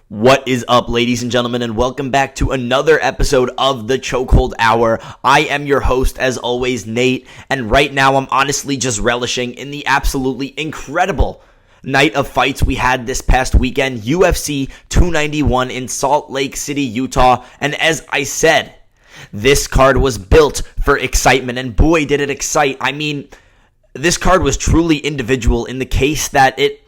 What is up, ladies and gentlemen, and welcome back to another episode of the Chokehold Hour. I am your host, as always, Nate, and right now I'm honestly just relishing in the absolutely incredible night of fights we had this past weekend, UFC 291 in Salt Lake City, Utah, and as I said, this card was built for excitement, and boy, did it excite. I mean, this card was truly individual in the case that it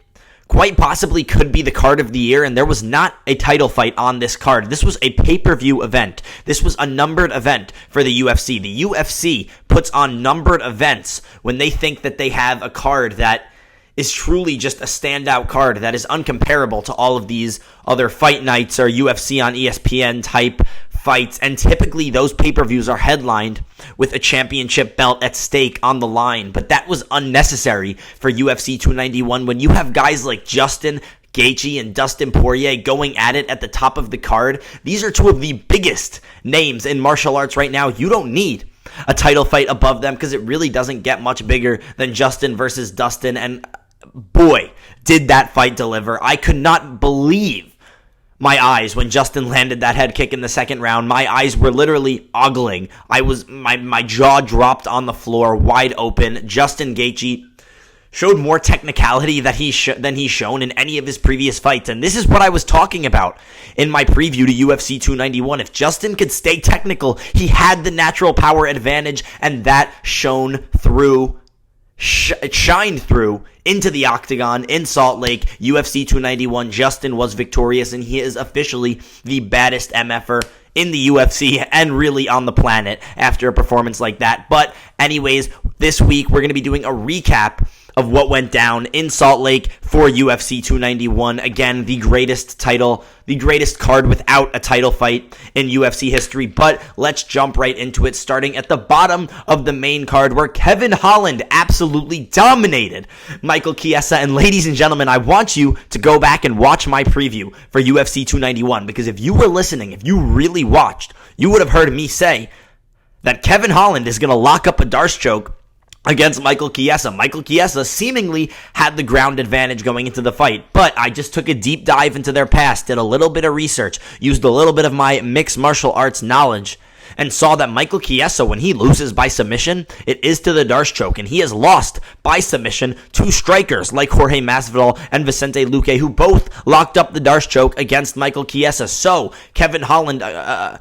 quite possibly could be the card of the year, and there was not a title fight on this card. This was a pay-per-view event. This was a numbered event for the UFC. The UFC puts on numbered events when they think that they have a card that is truly just a standout card that is uncomparable to all of these other fight nights or UFC on ESPN type fights, and typically those pay-per-views are headlined with a championship belt at stake on the line, but that was unnecessary for UFC 291 when you have guys like Justin Gaethje and Dustin Poirier going at it at the top of the card. These are two of the biggest names in martial arts right now. You don't need a title fight above them because it really doesn't get much bigger than Justin versus Dustin, and boy, did that fight deliver. I could not believe my eyes when Justin landed that head kick in the second round. My eyes were literally ogling. My jaw dropped on the floor, wide open. Justin Gaethje showed more technicality than he's shown in any of his previous fights, and this is what I was talking about in my preview to UFC 291. If Justin could stay technical, he had the natural power advantage, and that shined through into the octagon in Salt Lake. UFC 291, Justin was victorious, and he is officially the baddest MFer in the UFC and really on the planet after a performance like that. But anyways, this week we're going to be doing a recap of what went down in Salt Lake for UFC 291. Again, the greatest card without a title fight in UFC history. But let's jump right into it, starting at the bottom of the main card where Kevin Holland absolutely dominated Michael Chiesa. And ladies and gentlemen, I want you to go back and watch my preview for UFC 291, because if you were listening, if you really watched, you would have heard me say that Kevin Holland is going to lock up a Darce choke against Michael Chiesa. Michael Chiesa seemingly had the ground advantage going into the fight, but I just took a deep dive into their past, did a little bit of research, used a little bit of my mixed martial arts knowledge, and saw that Michael Chiesa, when he loses by submission, it is to the Darce choke, and he has lost by submission to strikers like Jorge Masvidal and Vicente Luque, who both locked up the Darce choke against Michael Chiesa. So Kevin Holland, a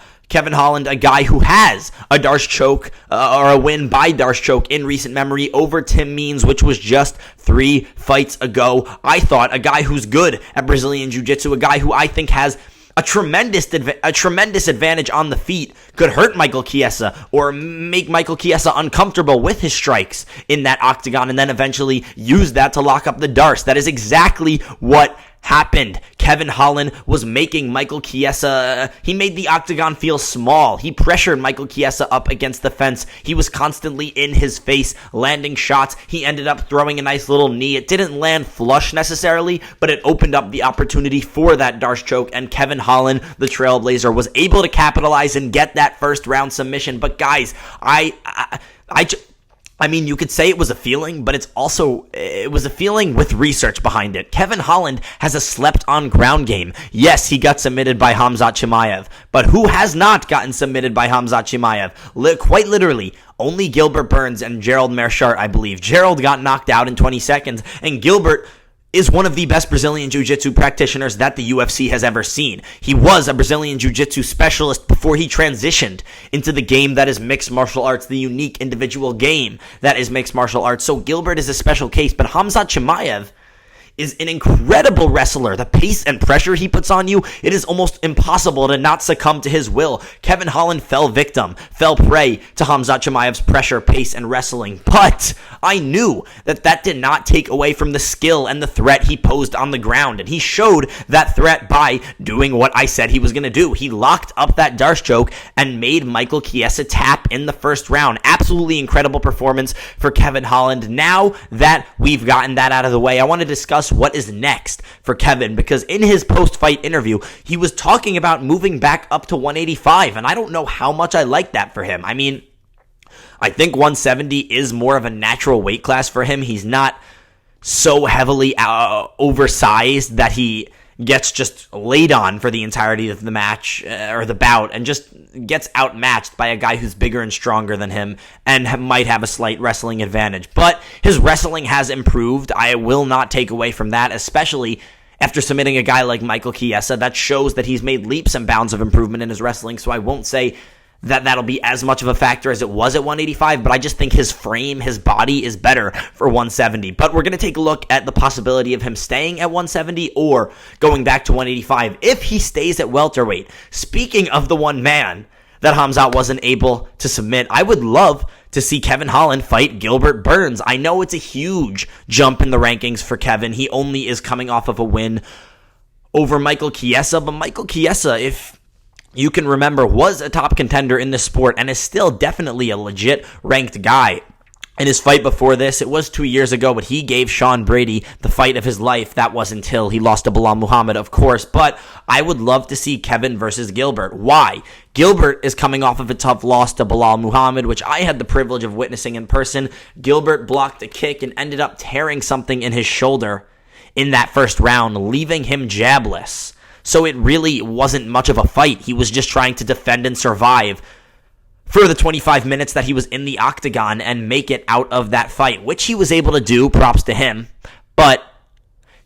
guy who has a Darce choke or a win by Darce choke in recent memory over Tim Means, which was just 3 fights ago. I thought a guy who's good at Brazilian Jiu-Jitsu, a guy who I think has a tremendous advantage on the feet, could hurt Michael Chiesa or make Michael Chiesa uncomfortable with his strikes in that octagon, and then eventually use that to lock up the Darce. That is exactly what happened. Kevin Holland was making Michael Chiesa, he made the octagon feel small. He pressured Michael Chiesa up against the fence. He was constantly in his face, landing shots. He ended up throwing a nice little knee. It didn't land flush necessarily, but it opened up the opportunity for that Darce choke, and Kevin Holland, the trailblazer, was able to capitalize and get that first round submission. But guys, I mean, you could say it was a feeling, but it was a feeling with research behind it. Kevin Holland has a slept-on ground game. Yes, he got submitted by Khamzat Chimaev, but who has not gotten submitted by Khamzat Chimaev? Quite literally, only Gilbert Burns and Gerald Meerschaert, I believe. Gerald got knocked out in 20 seconds, and Gilbert is one of the best Brazilian Jiu-Jitsu practitioners that the UFC has ever seen. He was a Brazilian Jiu-Jitsu specialist before he transitioned into the game that is mixed martial arts, the unique individual game that is mixed martial arts. So Gilbert is a special case, but Khamzat Chimaev is an incredible wrestler. The pace and pressure he puts on you, it is almost impossible to not succumb to his will. Kevin Holland fell prey to Khamzat Chimaev's pressure, pace, and wrestling. But I knew that did not take away from the skill and the threat he posed on the ground. And he showed that threat by doing what I said he was going to do. He locked up that Darce choke and made Michael Chiesa tap in the first round. Absolutely incredible performance for Kevin Holland. Now that we've gotten that out of the way, I want to discuss what is next for Kevin, because in his post-fight interview, he was talking about moving back up to 185, and I don't know how much I like that for him. I mean, I think 170 is more of a natural weight class for him. He's not so heavily oversized that he gets just laid on for the entirety of the match or the bout and just gets outmatched by a guy who's bigger and stronger than him and might have a slight wrestling advantage. But his wrestling has improved. I will not take away from that, especially after submitting a guy like Michael Chiesa. That shows that he's made leaps and bounds of improvement in his wrestling, so I won't say that that'll be as much of a factor as it was at 185, but I just think his frame, his body is better for 170. But we're going to take a look at the possibility of him staying at 170 or going back to 185 if he stays at welterweight. Speaking of the one man that Khamzat wasn't able to submit, I would love to see Kevin Holland fight Gilbert Burns. I know it's a huge jump in the rankings for Kevin. He only is coming off of a win over Michael Chiesa, but Michael Chiesa, if you can remember, was a top contender in the sport and is still definitely a legit ranked guy. In his fight before this, it was 2 years ago, but he gave Sean Brady the fight of his life. That was until he lost to Bilal Muhammad, of course. But I would love to see Kevin versus Gilbert. Why? Gilbert is coming off of a tough loss to Bilal Muhammad, which I had the privilege of witnessing in person. Gilbert blocked a kick and ended up tearing something in his shoulder in that first round, leaving him jabless. So it really wasn't much of a fight. He was just trying to defend and survive for the 25 minutes that he was in the octagon and make it out of that fight, which he was able to do, props to him. But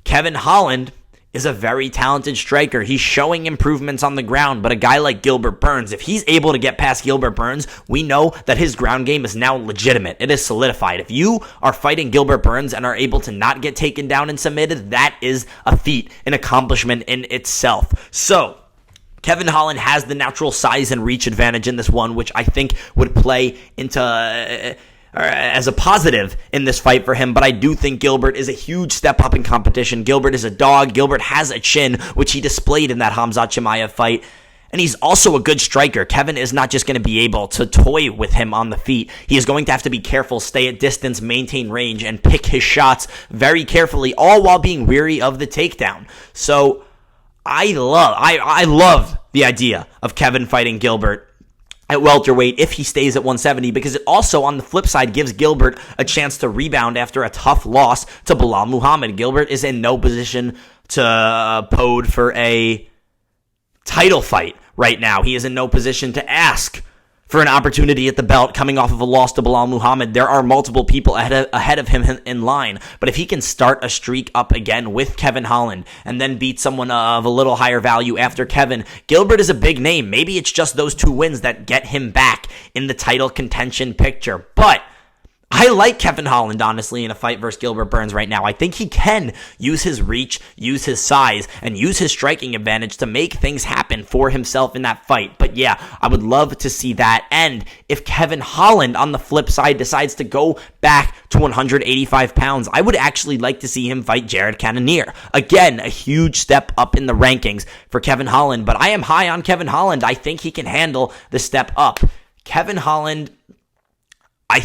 Kevin Holland is a very talented striker. He's showing improvements on the ground, but a guy like Gilbert Burns, if he's able to get past Gilbert Burns, we know that his ground game is now legitimate. It is solidified. If you are fighting Gilbert Burns and are able to not get taken down and submitted, that is a feat, an accomplishment in itself. So Kevin Holland has the natural size and reach advantage in this one, which I think would play into as a positive in this fight for him. But I do think Gilbert is a huge step up in competition. Gilbert is a dog. Gilbert has a chin, which he displayed in that Khamzat Chimaev fight. And he's also a good striker. Kevin is not just going to be able to toy with him on the feet. He is going to have to be careful, stay at distance, maintain range, and pick his shots very carefully, all while being wary of the takedown. So I love the idea of Kevin fighting Gilbert at welterweight if he stays at 170, because it also, on the flip side, gives Gilbert a chance to rebound after a tough loss to Bilal Muhammad. Gilbert is in no position to pode for a title fight right now. He is in no position to ask for an opportunity at the belt coming off of a loss to Bilal Muhammad. There are multiple people ahead of him in line. But if he can start a streak up again with Kevin Holland and then beat someone of a little higher value after Kevin, Gilbert is a big name. Maybe it's just those two wins that get him back in the title contention picture. But I like Kevin Holland, honestly, in a fight versus Gilbert Burns right now. I think he can use his reach, use his size, and use his striking advantage to make things happen for himself in that fight. But yeah, I would love to see that. And if Kevin Holland, on the flip side, decides to go back to 185 pounds, I would actually like to see him fight Jared Cannonier. Again, a huge step up in the rankings for Kevin Holland, but I am high on Kevin Holland. I think he can handle the step up. Kevin Holland, I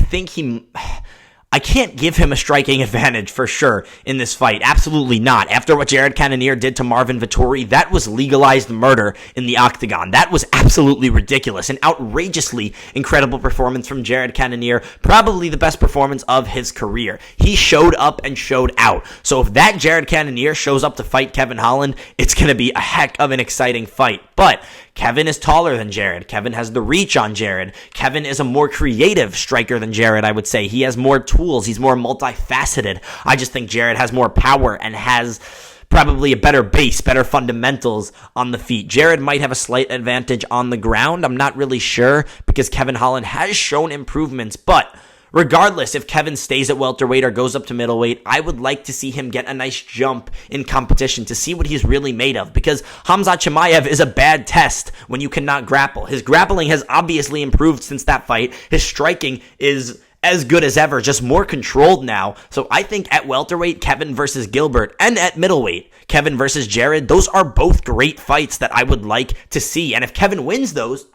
can't give him a striking advantage for sure in this fight. Absolutely not. After what Jared Cannonier did to Marvin Vettori, that was legalized murder in the octagon. That was absolutely ridiculous. An outrageously incredible performance from Jared Cannonier. Probably the best performance of his career. He showed up and showed out. So if that Jared Cannonier shows up to fight Kevin Holland, it's going to be a heck of an exciting fight. But Kevin is taller than Jared. Kevin has the reach on Jared. Kevin is a more creative striker than Jared, I would say. He has more tools. He's more multifaceted. I just think Jared has more power and has probably a better base, better fundamentals on the feet. Jared might have a slight advantage on the ground. I'm not really sure because Kevin Holland has shown improvements, but regardless, if Kevin stays at welterweight or goes up to middleweight, I would like to see him get a nice jump in competition to see what he's really made of, because Khamzat Chimaev is a bad test when you cannot grapple. His grappling has obviously improved since that fight. His striking is as good as ever, just more controlled now. So I think at welterweight, Kevin versus Gilbert, and at middleweight, Kevin versus Jared, those are both great fights that I would like to see. And if Kevin wins those,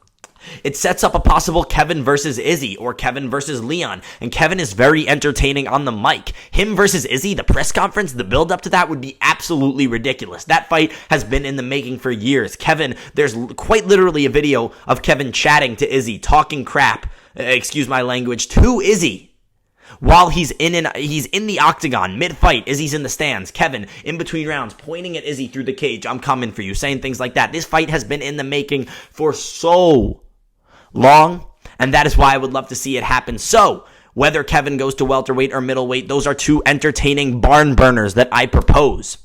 it sets up a possible Kevin versus Izzy or Kevin versus Leon. And Kevin is very entertaining on the mic. Him versus Izzy, the press conference, the build up to that would be absolutely ridiculous. That fight has been in the making for years. Kevin, there's quite literally a video of Kevin chatting to Izzy, talking crap, excuse my language, to Izzy While he's in the octagon, mid-fight, Izzy's in the stands, Kevin, in between rounds, pointing at Izzy through the cage, I'm coming for you, saying things like that. This fight has been in the making for so long, and that is why I would love to see it happen. So, whether Kevin goes to welterweight or middleweight, those are two entertaining barn burners that I propose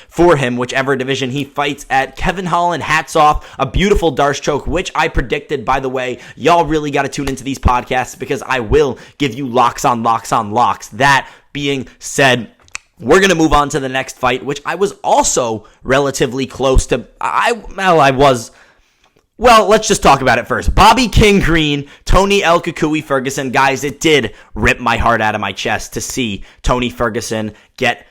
for him, whichever division he fights at. Kevin Holland, hats off. A beautiful Darce choke, which I predicted, by the way. Y'all really got to tune into these podcasts because I will give you locks on locks on locks. That being said, we're going to move on to the next fight, which I was also relatively close to. Well, let's just talk about it first. Bobby King Green, Tony El Kukui Ferguson. Guys, it did rip my heart out of my chest to see Tony Ferguson get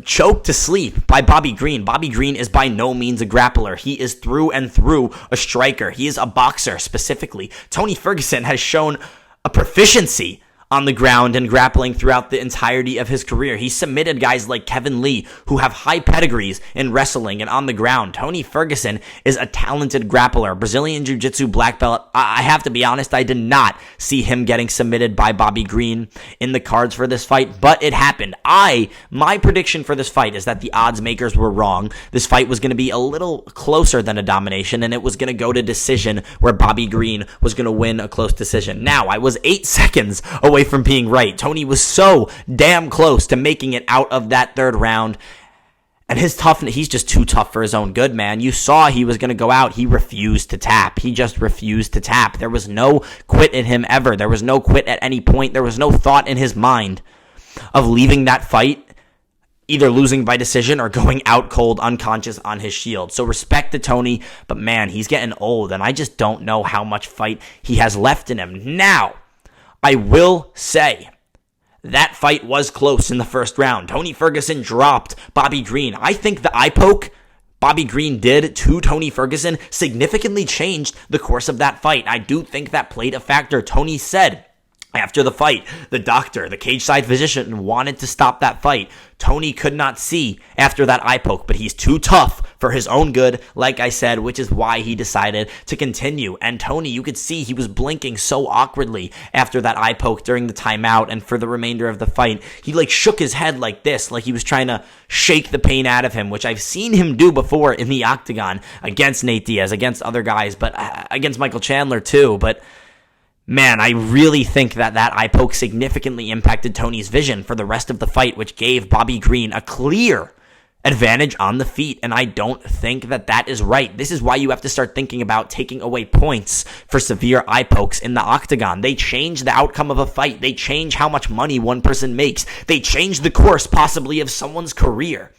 choked to sleep by Bobby Green. Bobby Green is by no means a grappler. He is through and through a striker. He is a boxer specifically. Tony Ferguson has shown a proficiency on the ground and grappling throughout the entirety of his career. He submitted guys like Kevin Lee, who have high pedigrees in wrestling and on the ground. Tony Ferguson is a talented grappler, Brazilian Jiu-Jitsu black belt. I have to be honest, I did not see him getting submitted by Bobby Green in the cards for this fight, but it happened. My prediction for this fight is that the odds makers were wrong. This fight was going to be a little closer than a domination, and it was going to go to decision, where Bobby Green was going to win a close decision. Now, I was 8 seconds away from being right. Tony was so damn close to making it out of that third round. And his toughness, he's just too tough for his own good, man. You saw he was going to go out. He refused to tap. He just refused to tap. There was no quit in him ever. There was no quit at any point. There was no thought in his mind of leaving that fight, either losing by decision or going out cold, unconscious on his shield. So respect to Tony, but man, he's getting old, and I just don't know how much fight he has left in him. Now, I will say that fight was close in the first round. Tony Ferguson dropped Bobby Green. I think the eye poke Bobby Green did to Tony Ferguson significantly changed the course of that fight. I do think that played a factor. Tony said after the fight, the doctor, the cage-side physician, wanted to stop that fight. Tony could not see after that eye poke, but he's too tough for his own good, like I said, which is why he decided to continue. And Tony, you could see he was blinking so awkwardly after that eye poke during the timeout and for the remainder of the fight. He shook his head like this, like he was trying to shake the pain out of him, which I've seen him do before in the octagon against Nate Diaz, against other guys, but against Michael Chandler too. But man, I really think that eye poke significantly impacted Tony's vision for the rest of the fight, which gave Bobby Green a clear advantage on the feet, and I don't think that is right. This is why you have to start thinking about taking away points for severe eye pokes in the octagon. They change the outcome of a fight. They change how much money one person makes. They change the course, possibly, of someone's career.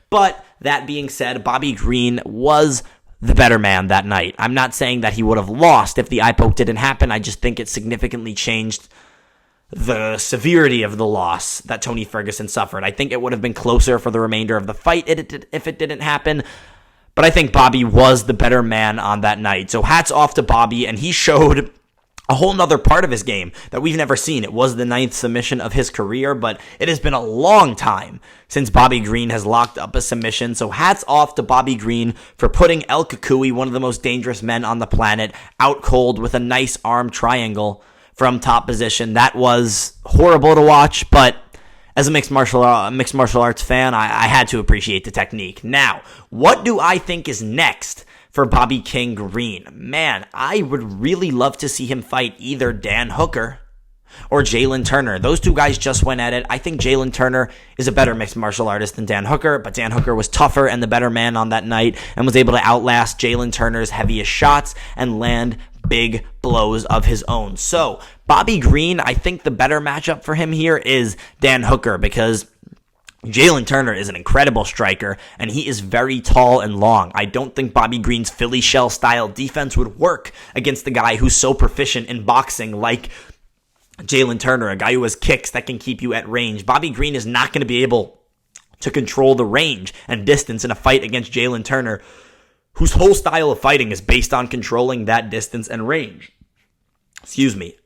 But that being said, Bobby Green was the better man that night. I'm not saying that he would have lost if the eye poke didn't happen. I just think it significantly changed the severity of the loss that Tony Ferguson suffered. I think it would have been closer for the remainder of the fight if it didn't happen. But I think Bobby was the better man on that night. So hats off to Bobby, and he showed a whole nother part of his game that we've never seen. It was the 9th submission of his career, but it has been a long time since Bobby Green has locked up a submission. So hats off to Bobby Green for putting El Kukui, one of the most dangerous men on the planet, out cold with a nice arm triangle from top position. That was horrible to watch, but as a mixed martial arts fan, I had to appreciate the technique. Now, what do I think is next for Bobby King Green? Man, I would really love to see him fight either Dan Hooker or Jalen Turner. Those two guys just went at it. I think Jalen Turner is a better mixed martial artist than Dan Hooker, but Dan Hooker was tougher and the better man on that night and was able to outlast Jalen Turner's heaviest shots and land big blows of his own. So, Bobby Green, I think the better matchup for him here is Dan Hooker, because Jalen Turner is an incredible striker, and he is very tall and long. I don't think Bobby Green's Philly shell style defense would work against the guy who's so proficient in boxing like Jalen Turner, a guy who has kicks that can keep you at range. Bobby Green is not going to be able to control the range and distance in a fight against Jalen Turner, whose whole style of fighting is based on controlling that distance and range.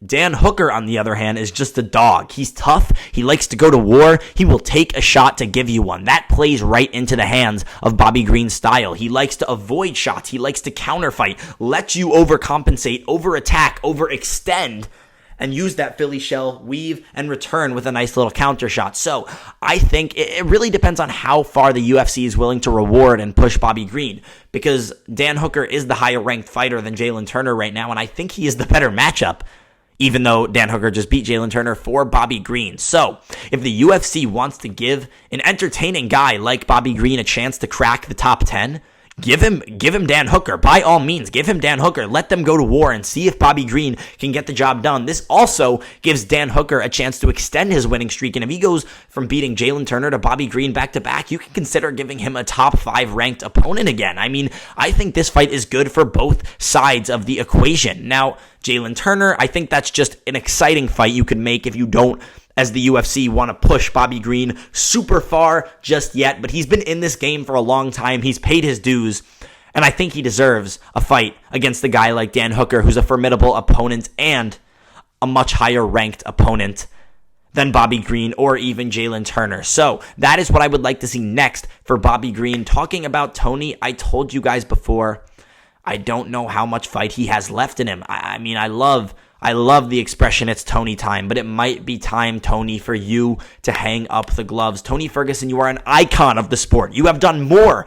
Dan Hooker, on the other hand, is just a dog. He's tough. He likes to go to war. He will take a shot to give you one. That plays right into the hands of Bobby Green's style. He likes to avoid shots. He likes to counterfight, let you overcompensate, overattack, overextend, and use that Philly shell, weave, and return with a nice little counter shot. So I think it really depends on how far the UFC is willing to reward and push Bobby Green, because Dan Hooker is the higher ranked fighter than Jalen Turner right now, and I think he is the better matchup, even though Dan Hooker just beat Jalen Turner for Bobby Green. So if the UFC wants to give an entertaining guy like Bobby Green a chance to crack the top 10, Give him Dan Hooker. By all means, give him Dan Hooker. Let them go to war and see if Bobby Green can get the job done. This also gives Dan Hooker a chance to extend his winning streak. And if he goes from beating Jalen Turner to Bobby Green back to back, you can consider giving him a top 5 ranked opponent again. I mean, I think this fight is good for both sides of the equation. Now, Jalen Turner, I think that's just an exciting fight you could make if you don't, as the UFC, want to push Bobby Green super far just yet, but he's been in this game for a long time. He's paid his dues, and I think he deserves a fight against a guy like Dan Hooker, who's a formidable opponent and a much higher ranked opponent than Bobby Green or even Jalen Turner. So that is what I would like to see next for Bobby Green. Talking about Tony, I told you guys before, I don't know how much fight he has left in him. I mean, I love the expression, it's Tony time, but it might be time, Tony, for you to hang up the gloves. Tony Ferguson, you are an icon of the sport. You have done more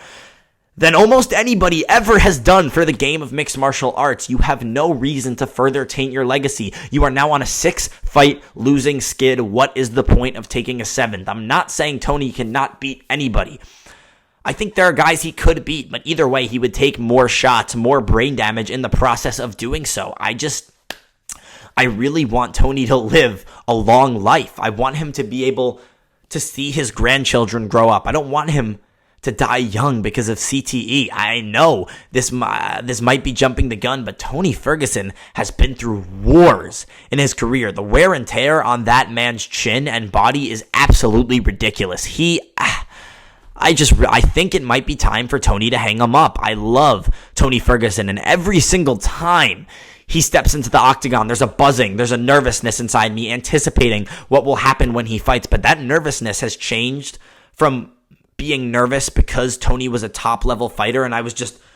than almost anybody ever has done for the game of mixed martial arts. You have no reason to further taint your legacy. You are now on a 6-fight losing skid. What is the point of taking a 7th? I'm not saying Tony cannot beat anybody. I think there are guys he could beat, but either way, he would take more shots, more brain damage in the process of doing so. I really want Tony to live a long life. I want him to be able to see his grandchildren grow up. I don't want him to die young because of CTE. I know this might be jumping the gun, but Tony Ferguson has been through wars in his career. The wear and tear on that man's chin and body is absolutely ridiculous. I think it might be time for Tony to hang him up. I love Tony Ferguson, and every single time he steps into the octagon, there's a buzzing, there's a nervousness inside me anticipating what will happen when he fights. But that nervousness has changed from being nervous because Tony was a top-level fighter, and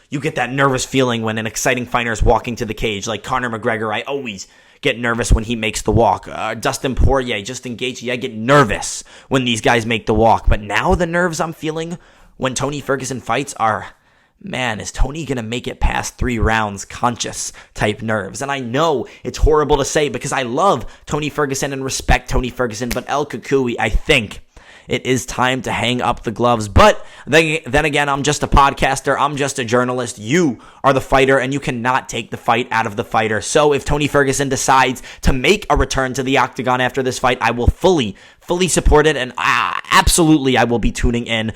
you get that nervous feeling when an exciting fighter is walking to the cage. Like Conor McGregor, I always get nervous when he makes the walk. Dustin Poirier, Justin Gaethje, I get nervous when these guys make the walk. But now the nerves I'm feeling when Tony Ferguson fights are, man, is Tony going to make it past 3 rounds conscious type nerves? And I know it's horrible to say because I love Tony Ferguson and respect Tony Ferguson, but El Kukui, I think it is time to hang up the gloves. But then again, I'm just a podcaster. I'm just a journalist. You are the fighter, and you cannot take the fight out of the fighter. So if Tony Ferguson decides to make a return to the octagon after this fight, I will fully support it, and absolutely I will be tuning in.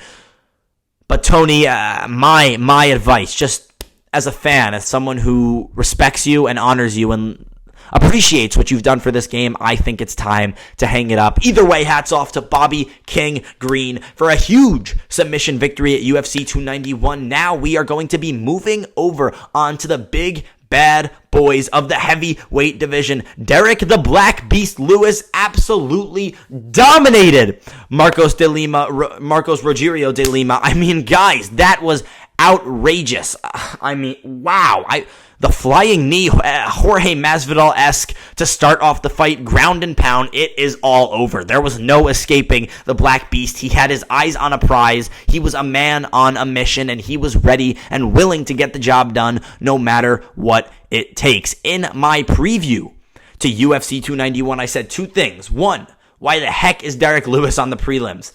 But Tony, my advice, just as a fan, as someone who respects you and honors you and appreciates what you've done for this game, I think it's time to hang it up. Either way, hats off to Bobby King Green for a huge submission victory at UFC 291. Now we are going to be moving over onto the big bad boys of the heavyweight division. Derrick the Black Beast Lewis absolutely dominated Marcos Rogerio de Lima. I mean, guys, that was outrageous. I mean, wow. The flying knee, Jorge Masvidal-esque to start off the fight, ground and pound, it is all over. There was no escaping the Black Beast. He had his eyes on a prize. He was a man on a mission, and he was ready and willing to get the job done no matter what it takes. In my preview to UFC 291, I said 2 things. 1, why the heck is Derrick Lewis on the prelims?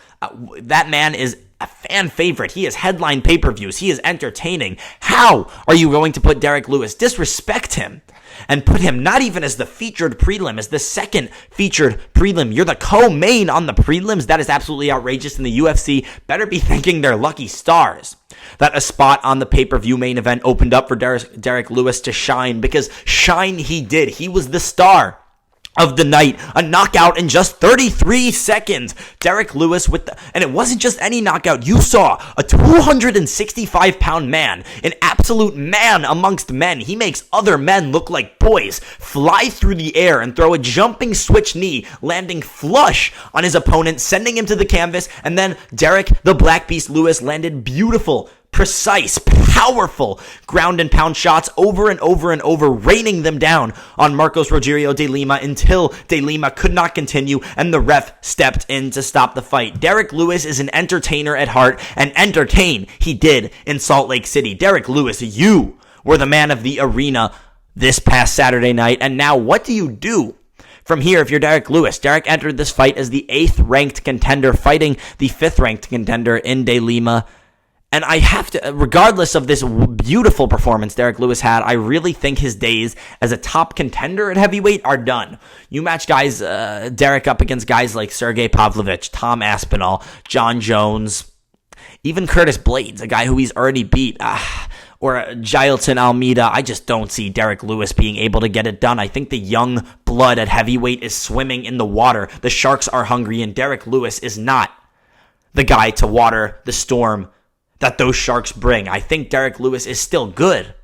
That man is a fan favorite. He has headline pay-per-views. He is entertaining. How are you going to put Derrick Lewis, disrespect him, and put him not even as the featured prelim, as the second featured prelim? You're the co-main on the prelims? That is absolutely outrageous, and the UFC better be thanking their lucky stars that a spot on the pay-per-view main event opened up for Derrick Lewis to shine, because shine he did. He was the star of the night, a knockout in just 33 seconds. Derrick Lewis and it wasn't just any knockout. You saw a 265-pound man, an absolute man amongst men. He makes other men look like boys, fly through the air and throw a jumping switch knee, landing flush on his opponent, sending him to the canvas, and then Derrick the Black Beast Lewis landed beautiful precise, powerful ground and pound shots over and over and over, raining them down on Marcos Rogerio de Lima until de Lima could not continue and the ref stepped in to stop the fight. Derrick Lewis is an entertainer at heart, and entertain he did in Salt Lake City. Derrick Lewis, you were the man of the arena this past Saturday night, and now what do you do from here if you're Derrick Lewis? Derrick entered this fight as the 8th ranked contender, fighting the 5th ranked contender in de Lima. And I have to, regardless of this beautiful performance Derrick Lewis had, I really think his days as a top contender at heavyweight are done. You match guys, Derrick up against guys like Sergey Pavlovich, Tom Aspinall, John Jones, even Curtis Blades, a guy who he's already beat, or Jailton Almeida. I just don't see Derrick Lewis being able to get it done. I think the young blood at heavyweight is swimming in the water. The sharks are hungry, and Derrick Lewis is not the guy to water the storm that those sharks bring. I think Derrick Lewis is still good,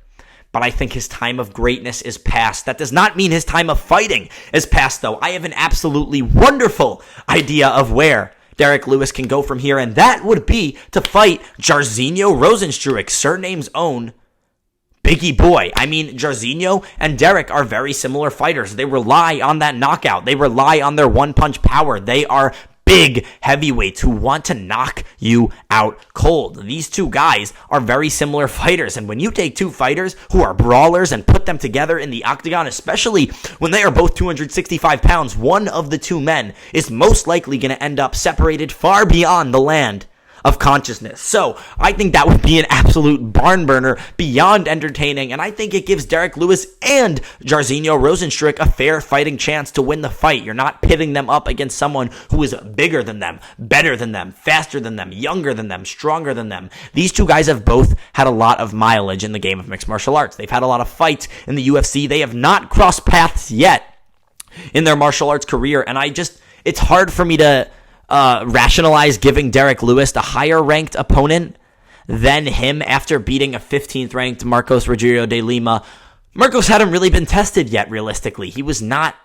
but I think his time of greatness is past. That does not mean his time of fighting is past, though. I have an absolutely wonderful idea of where Derrick Lewis can go from here, and that would be to fight Jairzinho Rozenstruik, surname's own Biggie Boy. I mean, Jairzinho and Derrick are very similar fighters. They rely on that knockout. They rely on their one-punch power. They are big heavyweights who want to knock you out cold. These two guys are very similar fighters, and when you take two fighters who are brawlers and put them together in the octagon, especially when they are both 265 pounds, one of the two men is most likely going to end up separated far beyond the land of consciousness. So I think that would be an absolute barn burner, beyond entertaining, and I think it gives Derrick Lewis and Jairzinho Rozenstruik a fair fighting chance to win the fight. You're not pitting them up against someone who is bigger than them, better than them, faster than them, younger than them, stronger than them. These two guys have both had a lot of mileage in the game of mixed martial arts. They've had a lot of fights in the UFC. They have not crossed paths yet in their martial arts career, and it's hard for me to rationalize giving Derrick Lewis a higher ranked opponent than him after beating a 15th ranked Marcos Rogerio de Lima. Marcos hadn't really been tested yet, realistically. He was not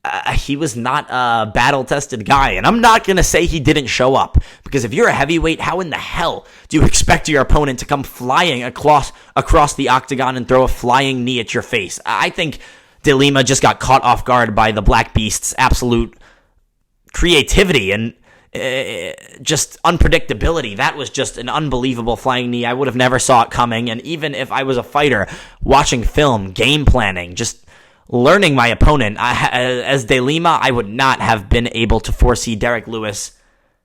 a battle tested guy, and I'm not going to say he didn't show up, because if you're a heavyweight, how in the hell do you expect your opponent to come flying across the octagon and throw a flying knee at your face? I think de Lima just got caught off guard by the Black Beast's absolute creativity and just unpredictability. That was just an unbelievable flying knee. I would have never saw it coming, and even if I was a fighter watching film, game planning, just learning my opponent, as de Lima, I would not have been able to foresee Derrick Lewis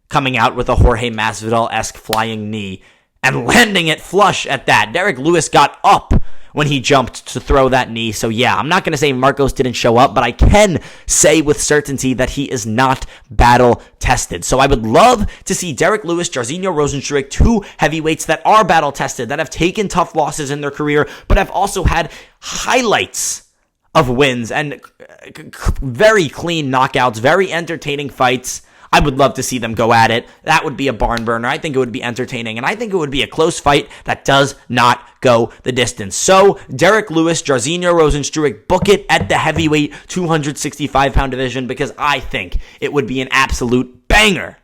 coming out with a Jorge Masvidal-esque flying knee and landing it flush at that. Derrick Lewis got up when he jumped to throw that knee. So yeah, I'm not going to say Marcos didn't show up, but I can say with certainty that he is not battle tested. So I would love to see Derrick Lewis, Jairzinho Rozenstruik, two heavyweights that are battle tested, that have taken tough losses in their career, but have also had highlights of wins and very clean knockouts, very entertaining fights. I would love to see them go at it. That would be a barn burner. I think it would be entertaining, and I think it would be a close fight that does not go the distance. So, Derrick Lewis, Jairzinho Rozenstruik, book it at the heavyweight 265-pound division, because I think it would be an absolute banger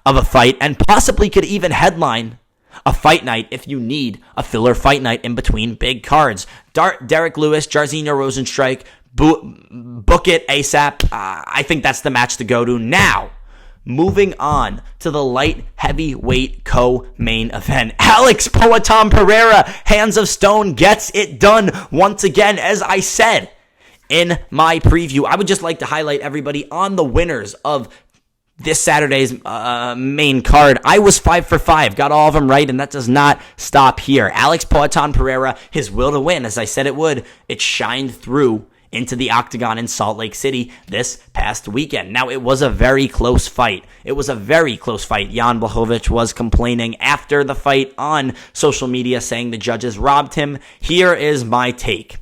of a fight, and possibly could even headline a fight night if you need a filler fight night in between big cards. Derrick Lewis, Jairzinho Rozenstruik, book it ASAP. I think that's the match to go to. Now, moving on to the light heavyweight co-main event. Alex Poatan Pereira, Hands of Stone, gets it done once again. As I said in my preview, I would just like to highlight everybody on the winners of this Saturday's main card. I was 5 for 5, got all of them right, and that does not stop here. Alex Poatan Pereira, his will to win, as I said it would, it shined through into the octagon in Salt Lake City this past weekend. Now, it was a very close fight. It was a very close fight. Jan Blaachowicz was complaining after the fight on social media, saying the judges robbed him. Here is my take.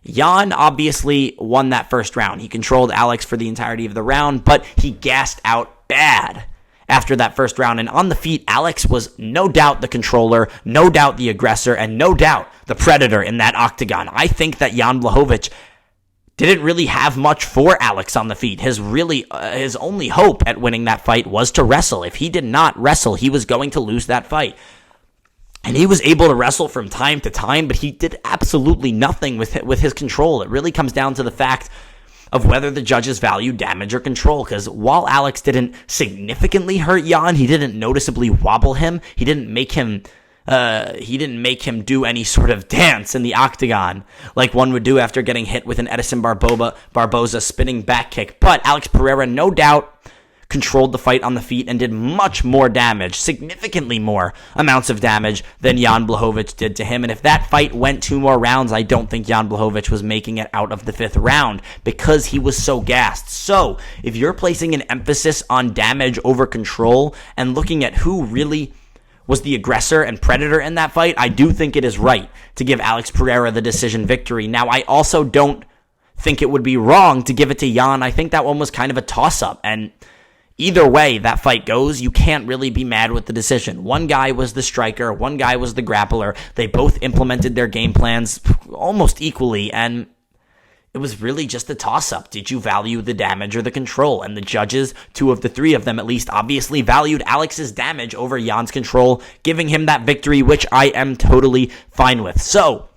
Jan obviously won that first round. He controlled Alex for the entirety of the round, but he gassed out bad after that first round. And on the feet, Alex was no doubt the controller, no doubt the aggressor, and no doubt the predator in that octagon. I think that Jan Blaachowicz didn't really have much for Alex on the feet. His only hope at winning that fight was to wrestle. If he did not wrestle, he was going to lose that fight. And he was able to wrestle from time to time, but he did absolutely nothing with his control. It really comes down to the fact of whether the judges value damage or control, because while Alex didn't significantly hurt Jan, he didn't noticeably wobble him, he didn't make him do any sort of dance in the octagon like one would do after getting hit with an Edson Barboza spinning back kick. But Alex Pereira, no doubt, controlled the fight on the feet and did much more damage, significantly more amounts of damage than Jan Blaachowicz did to him. And if that fight went 2 more rounds, I don't think Jan Blaachowicz was making it out of the 5th round because he was so gassed. So if you're placing an emphasis on damage over control and looking at who really was the aggressor and predator in that fight, I do think it is right to give Alex Pereira the decision victory. Now, I also don't think it would be wrong to give it to Jan. I think that one was kind of a toss-up, and either way that fight goes, you can't really be mad with the decision. One guy was the striker, one guy was the grappler. They both implemented their game plans almost equally, and it was really just a toss-up. Did you value the damage or the control? And the judges, 2 of the 3 of them at least, obviously valued Alex's damage over Jan's control, giving him that victory, which I am totally fine with. So,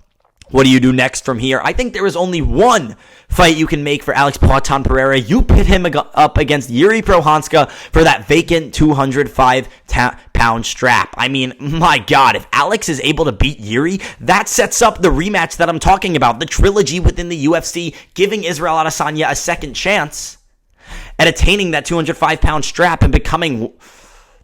what do you do next from here? I think there is only one fight you can make for Alex Poatan Pereira. You pit him up against Yuri Prochazka for that vacant 205-pound strap. I mean, my God, if Alex is able to beat Yuri, that sets up the rematch that I'm talking about, the trilogy within the UFC, giving Israel Adesanya a second chance at attaining that 205-pound strap and becoming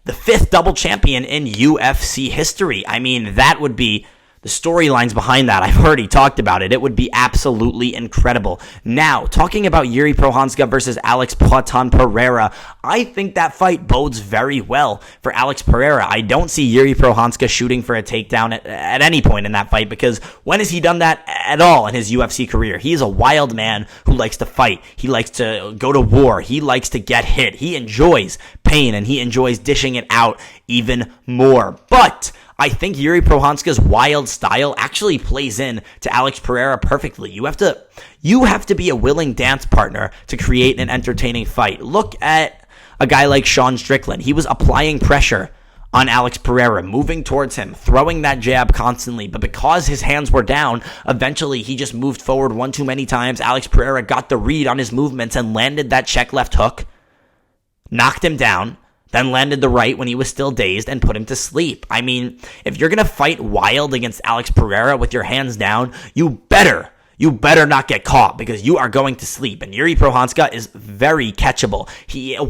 the 5th double champion in UFC history. I mean, that would be the storylines behind that. I've already talked about it. It would be absolutely incredible. Now, talking about Yuri Prochazka versus Alex Poatan Pereira, I think that fight bodes very well for Alex Pereira. I don't see Yuri Prochazka shooting for a takedown at any point in that fight, because when has he done that at all in his UFC career? He is a wild man who likes to fight. He likes to go to war. He likes to get hit. He enjoys pain, and he enjoys dishing it out even more. But I think Yuri Prochazka's wild style actually plays in to Alex Pereira perfectly. You have to be a willing dance partner to create an entertaining fight. Look at a guy like Sean Strickland. He was applying pressure on Alex Pereira, moving towards him, throwing that jab constantly, but because his hands were down, eventually he just moved forward one too many times. Alex Pereira got the read on his movements and landed that check left hook, knocked him down, then landed the right when he was still dazed and put him to sleep. I mean, if you're going to fight wild against Alex Pereira with your hands down, you better not get caught, because you are going to sleep. And Yuri Prochazka is very catchable.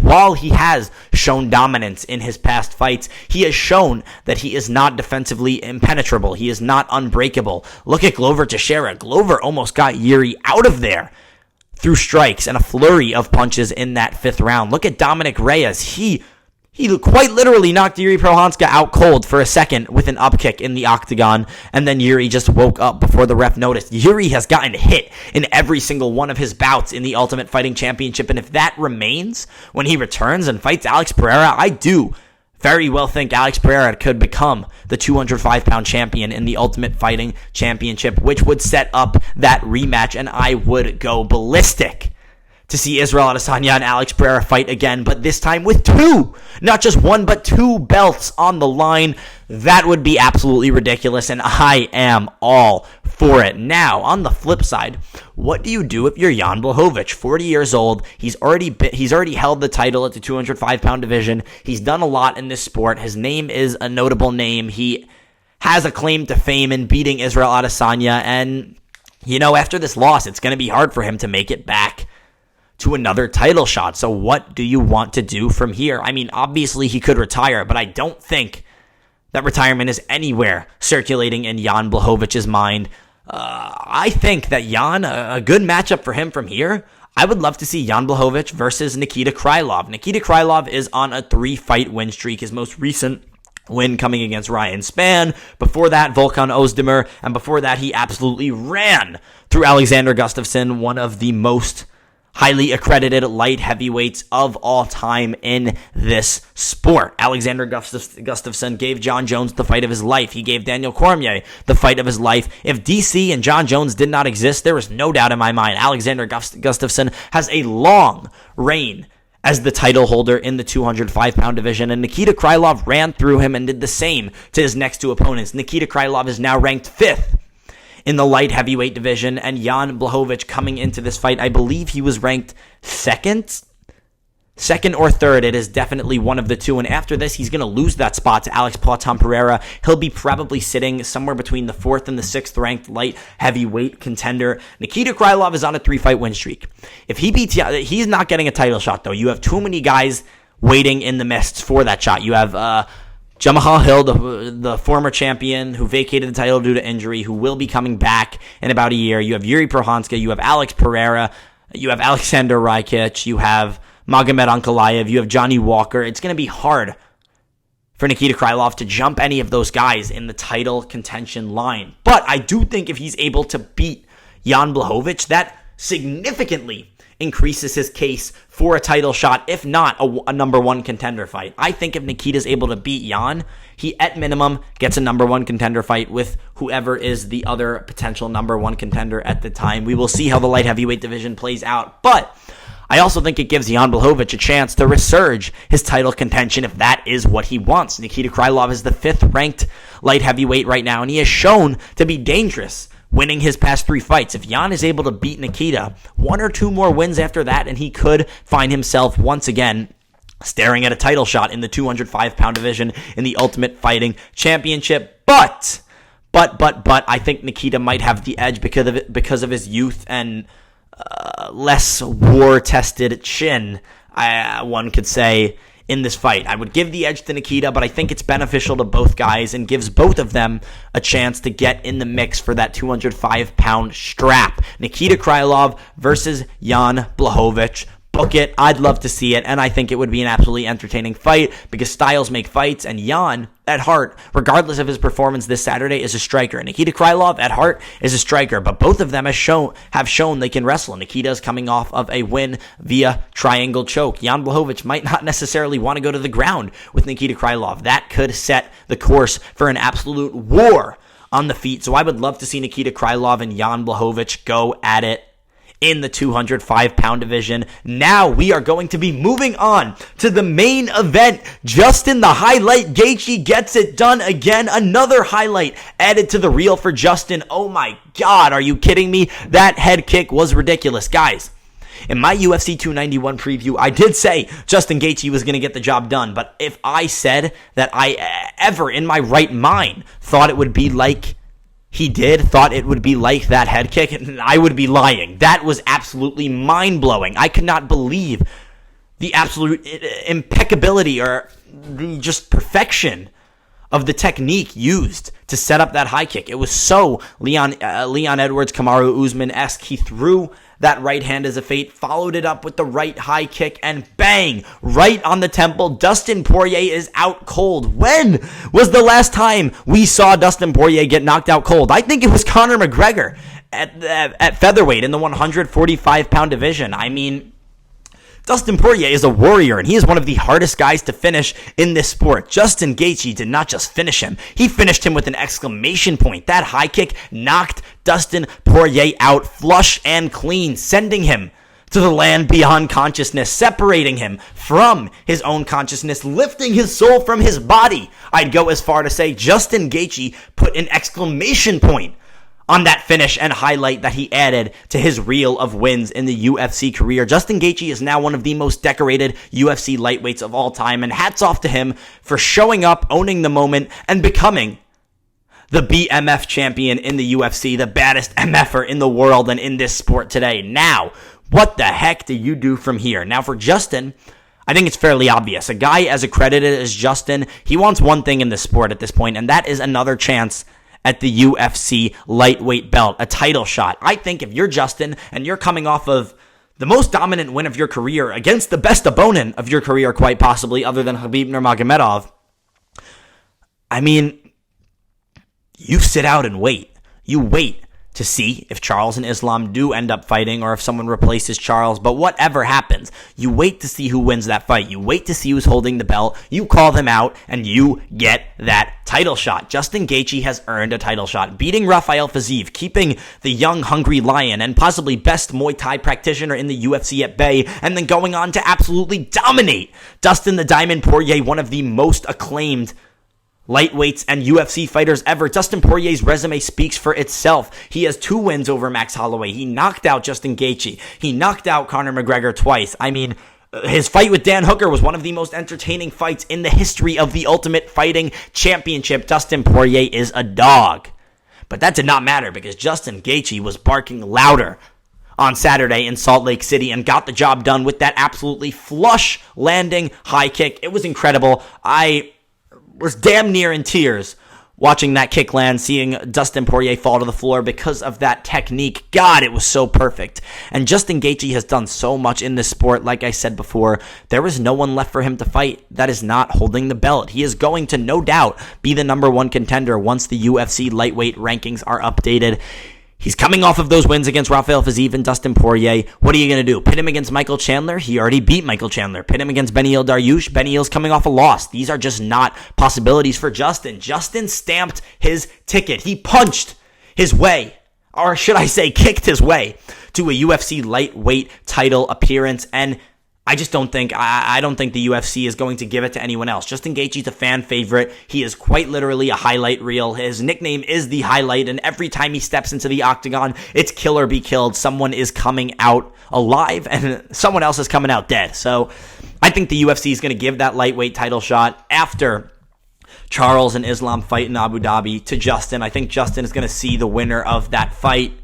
While he has shown dominance in his past fights, he has shown that he is not defensively impenetrable. He is not unbreakable. Look at Glover Teixeira. Glover almost got Yuri out of there through strikes and a flurry of punches in that 5th round. Look at Dominic Reyes. He quite literally knocked Yuri Prochazka out cold for a second with an upkick in the octagon, and then Yuri just woke up before the ref noticed. Yuri has gotten hit in every single one of his bouts in the Ultimate Fighting Championship, and if that remains when he returns and fights Alex Pereira, I do very well think Alex Pereira could become the 205-pound champion in the Ultimate Fighting Championship, which would set up that rematch, and I would go ballistic to see Israel Adesanya and Alex Pereira fight again, but this time with 2, not just 1, but 2 belts on the line. That would be absolutely ridiculous, and I am all for it. Now, on the flip side, what do you do if you're Jan Blachowicz, 40 years old? He's already held the title at the 205-pound division. He's done a lot in this sport. His name is a notable name. He has a claim to fame in beating Israel Adesanya, and, after this loss, it's going to be hard for him to make it back to another title shot. So what do you want to do from here? I mean, obviously he could retire, but I don't think that retirement is anywhere circulating in Jan Blachowicz' mind. I think that Jan, a good matchup for him from here, I would love to see Jan Blachowicz versus Nikita Krylov. Nikita Krylov is on a 3-fight win streak. His most recent win coming against Ryan Spann. Before that, Volkan Ozdemir. And before that, he absolutely ran through Alexander Gustafsson, one of the most highly accredited light heavyweights of all time in this sport. Alexander Gustafsson gave John Jones the fight of his life. He gave Daniel Cormier the fight of his life. If DC and John Jones did not exist, there is no doubt in my mind Alexander Gustafsson has a long reign as the title holder in the 205-pound division, and Nikita Krylov ran through him and did the same to his next two opponents. Nikita Krylov is now ranked 5th in the light heavyweight division, and Jan Blachowicz coming into this fight, I believe he was ranked second or third. It is definitely one of the two, and after this, he's going to lose that spot to Alex Pereira. He'll be probably sitting somewhere between the 4th and the 6th ranked light heavyweight contender. Nikita Krylov is on a 3-fight win streak. If he beats, he's not getting a title shot, though. You have too many guys waiting in the mists for that shot. You have Jamahal Hill, the former champion who vacated the title due to injury, who will be coming back in about a year. You have Yuri Prochazka, you have Alex Pereira, you have Alexander Rakic, you have Magomed Ankalaev, you have Johnny Walker. It's going to be hard for Nikita Krylov to jump any of those guys in the title contention line. But I do think if he's able to beat Jan Blachowicz, that significantly increases his case for a title shot, if not a number one contender fight. I think if Nikita's able to beat Jan, he at minimum gets a number one contender fight with whoever is the other potential number one contender at the time. We will see how the light heavyweight division plays out, but I also think it gives Jan Blachowicz a chance to resurge his title contention if that is what he wants. Nikita Krylov is the 5th ranked light heavyweight right now, and he has shown to be dangerous winning his past 3 fights. If Jan is able to beat Nikita, 1 or 2 more wins after that, and he could find himself once again staring at a title shot in the 205-pound division in the Ultimate Fighting Championship. But I think Nikita might have the edge because of his youth and less war-tested chin, one could say, in this fight. I would give the edge to Nikita, but I think it's beneficial to both guys and gives both of them a chance to get in the mix for that 205-pound strap. Nikita Krylov versus Jan Blachowicz. Book it. I'd love to see it, and I think it would be an absolutely entertaining fight because styles make fights, and Jan, at heart, regardless of his performance this Saturday, is a striker. Nikita Krylov, at heart, is a striker, but both of them have shown they can wrestle. Nikita is coming off of a win via triangle choke. Jan Blachowicz might not necessarily want to go to the ground with Nikita Krylov. That could set the course for an absolute war on the feet, so I would love to see Nikita Krylov and Jan Blachowicz go at it in the 205-pound division. Now we are going to be moving on to the main event. Justin, the highlight, Gaethje gets it done again. Another highlight added to the reel for Justin. Oh my God, are you kidding me? That head kick was ridiculous. Guys, in my UFC 291 preview, I did say Justin Gaethje was going to get the job done, but if I said that I ever in my right mind thought it would be like thought it would be like that head kick, and I would be lying. That was absolutely mind-blowing. I could not believe the absolute impeccability or the just perfection of the technique used to set up that high kick. It was so Leon Edwards, Kamaru Usman-esque. He threw that right hand as a fate, followed it up with the right high kick, and bang, right on the temple. Dustin Poirier is out cold. When was the last time we saw Dustin Poirier get knocked out cold? I think it was Conor McGregor at featherweight in the 145-pound division. I mean, Dustin Poirier is a warrior, and he is one of the hardest guys to finish in this sport. Justin Gaethje did not just finish him. He finished him with an exclamation point. That high kick knocked Dustin Poirier out flush and clean, sending him to the land beyond consciousness, separating him from his own consciousness, lifting his soul from his body. I'd go as far to say Justin Gaethje put an exclamation point on that finish and highlight that he added to his reel of wins in the UFC career. Justin Gaethje is now one of the most decorated UFC lightweights of all time, and hats off to him for showing up, owning the moment, and becoming the BMF champion in the UFC, the baddest MFer in the world and in this sport today. Now, what the heck do you do from here? Now, for Justin, I think it's fairly obvious. A guy as accredited as Justin, he wants one thing in this sport at this point, and that is another chance at the UFC lightweight belt, a title shot. I think if you're Justin and you're coming off of the most dominant win of your career against the best opponent of your career, quite possibly, other than Khabib Nurmagomedov, I mean, you sit out and wait. You wait to see if Charles and Islam do end up fighting or if someone replaces Charles. But whatever happens, you wait to see who wins that fight. You wait to see who's holding the belt. You call them out, and you get that title shot. Justin Gaethje has earned a title shot, beating Rafael Fiziev, keeping the young, hungry lion and possibly best Muay Thai practitioner in the UFC at bay, and then going on to absolutely dominate Dustin the Diamond Poirier, one of the most acclaimed lightweights and UFC fighters ever. Dustin Poirier's resume speaks for itself. He has 2 wins over Max Holloway. He knocked out Justin Gaethje. He knocked out Conor McGregor twice. I mean, his fight with Dan Hooker was one of the most entertaining fights in the history of the Ultimate Fighting Championship. Dustin Poirier is a dog. But that did not matter because Justin Gaethje was barking louder on Saturday in Salt Lake City and got the job done with that absolutely flush landing high kick. It was incredible. I was damn near in tears watching that kick land, seeing Dustin Poirier fall to the floor because of that technique. God, it was so perfect. And Justin Gaethje has done so much in this sport. Like I said before, there is no one left for him to fight that is not holding the belt. He is going to, no doubt, be the number 1 contender once the UFC lightweight rankings are updated. He's coming off of those wins against Rafael Fiziev and Dustin Poirier. What are you going to do? Pit him against Michael Chandler? He already beat Michael Chandler. Pit him against Beneil Dariush? Beneil's coming off a loss. These are just not possibilities for Justin. Justin stamped his ticket. He punched his way, or should I say kicked his way, to a UFC lightweight title appearance, and I just don't think, I don't think the UFC is going to give it to anyone else. Justin Gaethje's a fan favorite. He is quite literally a highlight reel. His nickname is The Highlight, and every time he steps into the octagon, it's kill or be killed. Someone is coming out alive, and someone else is coming out dead. So I think the UFC is going to give that lightweight title shot after Charles and Islam fight in Abu Dhabi to Justin. I think Justin is going to see the winner of that fight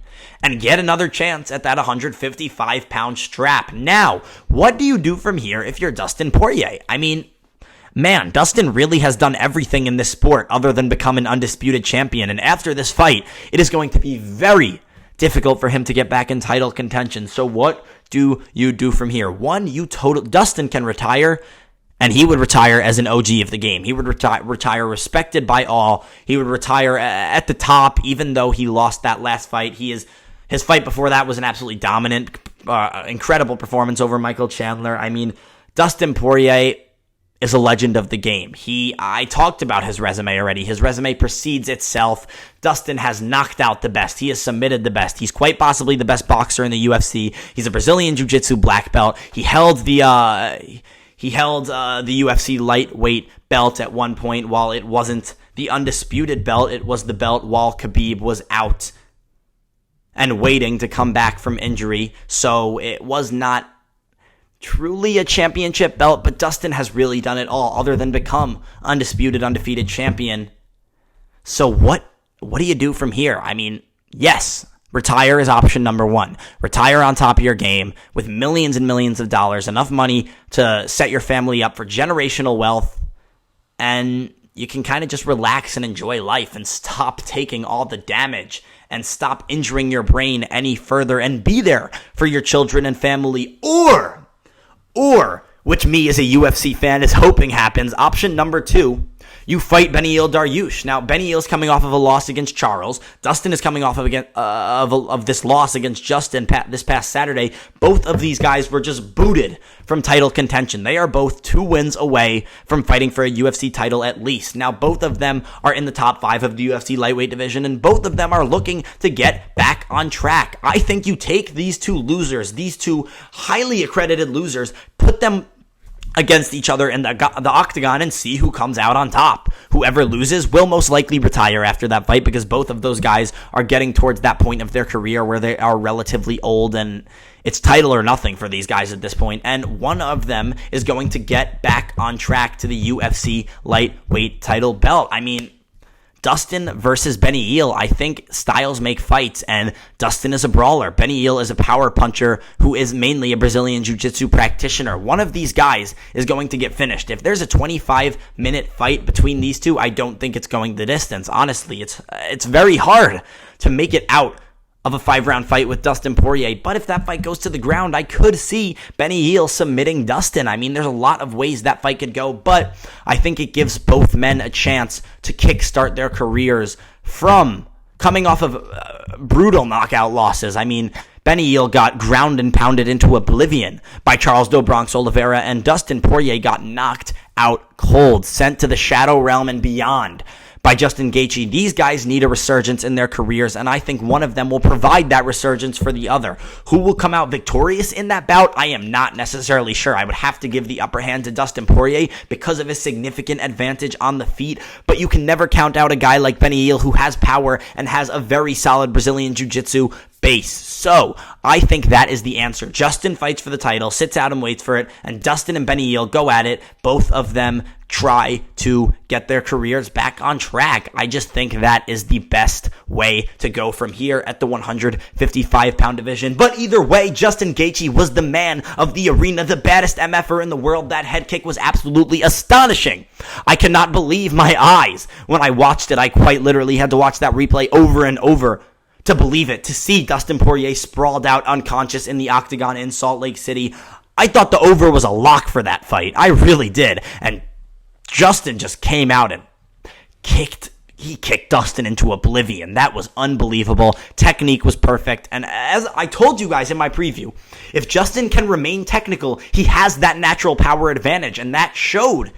and get another chance at that 155-pound strap. Now, what do you do from here if you're Dustin Poirier? I mean, man, Dustin really has done everything in this sport other than become an undisputed champion. And after this fight, it is going to be very difficult for him to get back in title contention. So what do you do from here? One, Dustin can retire, and he would retire as an OG of the game. He would retire respected by all. He would retire at the top, even though he lost that last fight. His fight before that was an absolutely dominant, incredible performance over Michael Chandler. I mean, Dustin Poirier is a legend of the game. I talked about his resume already. His resume precedes itself. Dustin has knocked out the best. He has submitted the best. He's quite possibly the best boxer in the UFC. He's a Brazilian Jiu-Jitsu black belt. He held the UFC lightweight belt at one point. While it wasn't the undisputed belt, it was the belt while Khabib was out and waiting to come back from injury. So it was not truly a championship belt, but Dustin has really done it all other than become undisputed, undefeated champion. So what do you do from here? I mean, yes, retire is option number 1. Retire on top of your game with millions and millions of dollars, enough money to set your family up for generational wealth, and you can kind of just relax and enjoy life and stop taking all the damage and stop injuring your brain any further and be there for your children and family. Or, which me as a UFC fan is hoping happens, option number 2, you fight Beneil Dariush. Now, Beneil's coming off of a loss against Charles. Dustin is coming off of this loss against Justin this past Saturday. Both of these guys were just booted from title contention. They are both 2 wins away from fighting for a UFC title at least. Now, both of them are in the top 5 of the UFC lightweight division, and both of them are looking to get back on track. I think you take these 2 losers, these 2 highly accredited losers, put them against each other in the octagon and see who comes out on top. Whoever loses will most likely retire after that fight because both of those guys are getting towards that point of their career where they are relatively old and it's title or nothing for these guys at this point. And one of them is going to get back on track to the UFC lightweight title belt. I mean, Dustin versus Beneil, I think styles make fights, and Dustin is a brawler. Beneil is a power puncher who is mainly a Brazilian Jiu-Jitsu practitioner. One of these guys is going to get finished. If there's a 25-minute fight between these two, I don't think it's going the distance. Honestly, it's very hard to make it out of a 5-round fight with Dustin Poirier. But if that fight goes to the ground, I could see Beneil submitting Dustin. I mean, there's a lot of ways that fight could go, but I think it gives both men a chance to kickstart their careers from coming off of brutal knockout losses. I mean, Beneil got ground and pounded into oblivion by Charles Do Bronx Oliveira, and Dustin Poirier got knocked out cold, sent to the shadow realm and beyond by Justin Gaethje. These guys need a resurgence in their careers, and I think one of them will provide that resurgence for the other. Who will come out victorious in that bout? I am not necessarily sure. I would have to give the upper hand to Dustin Poirier because of his significant advantage on the feet, but you can never count out a guy like Beneil who has power and has a very solid Brazilian jiu-jitsu base. So, I think that is the answer. Justin fights for the title, sits out and waits for it, and Dustin and Beneil go at it. Both of them try to get their careers back on track. I just think that is the best way to go from here at the 155-pound division. But either way, Justin Gaethje was the man of the arena, the baddest MFer in the world. That head kick was absolutely astonishing. I cannot believe my eyes when I watched it. I quite literally had to watch that replay over and over to believe it, to see Dustin Poirier sprawled out unconscious in the octagon in Salt Lake City. I thought the over was a lock for that fight. I really did. And Justin just came out and kicked Dustin into oblivion. That was unbelievable. Technique was perfect. And as I told you guys in my preview, if Justin can remain technical, he has that natural power advantage. And that showed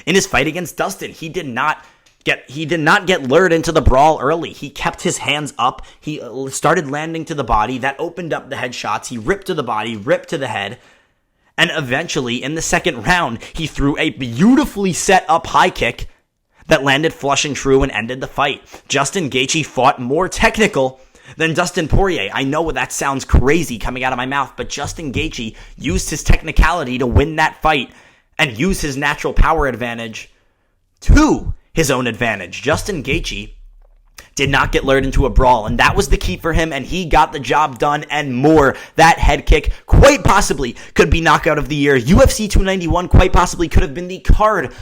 in his fight against Dustin. He did not get lured into the brawl early. He kept his hands up. He started landing to the body. That opened up the headshots. He ripped to the body, ripped to the head. And eventually, in the second round, he threw a beautifully set up high kick that landed flush and true and ended the fight. Justin Gaethje fought more technical than Dustin Poirier. I know that sounds crazy coming out of my mouth, but Justin Gaethje used his technicality to win that fight and use his natural power advantage to his own advantage. Justin Gaethje did not get lured into a brawl, and that was the key for him, and he got the job done and more. That head kick quite possibly could be knockout of the year. UFC 291 quite possibly could have been the card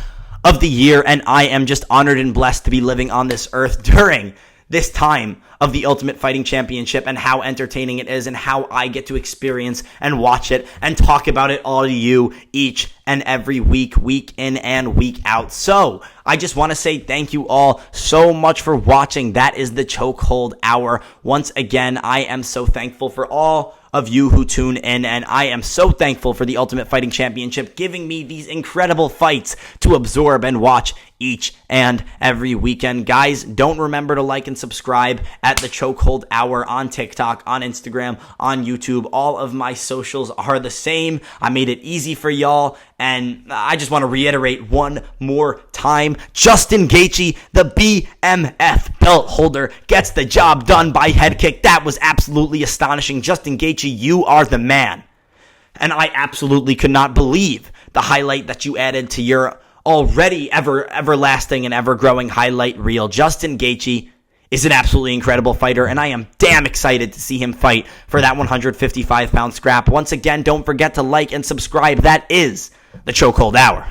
of the year, and I am just honored and blessed to be living on this earth during this time of the Ultimate Fighting Championship and how entertaining it is and how I get to experience and watch it and talk about it all to you each and every week, week in and week out. So, I just want to say thank you all so much for watching. That is the Chokehold Hour. Once again, I am so thankful for all of you who tune in, and I am so thankful for the Ultimate Fighting Championship giving me these incredible fights to absorb and watch each and every weekend. Guys, don't remember to like and subscribe at the Chokehold Hour on TikTok, on Instagram, on YouTube. All of my socials are the same. I made it easy for y'all, and I just want to reiterate one more time. Justin Gaethje, the BMF belt holder, gets the job done by head kick. That was absolutely astonishing. Justin Gaethje, you are the man. And I absolutely could not believe the highlight that you added to your already everlasting and ever-growing highlight reel. Justin Gaethje is an absolutely incredible fighter, and I am damn excited to see him fight for that 155-pound scrap. Once again, don't forget to like and subscribe. That is the Chokehold Hour.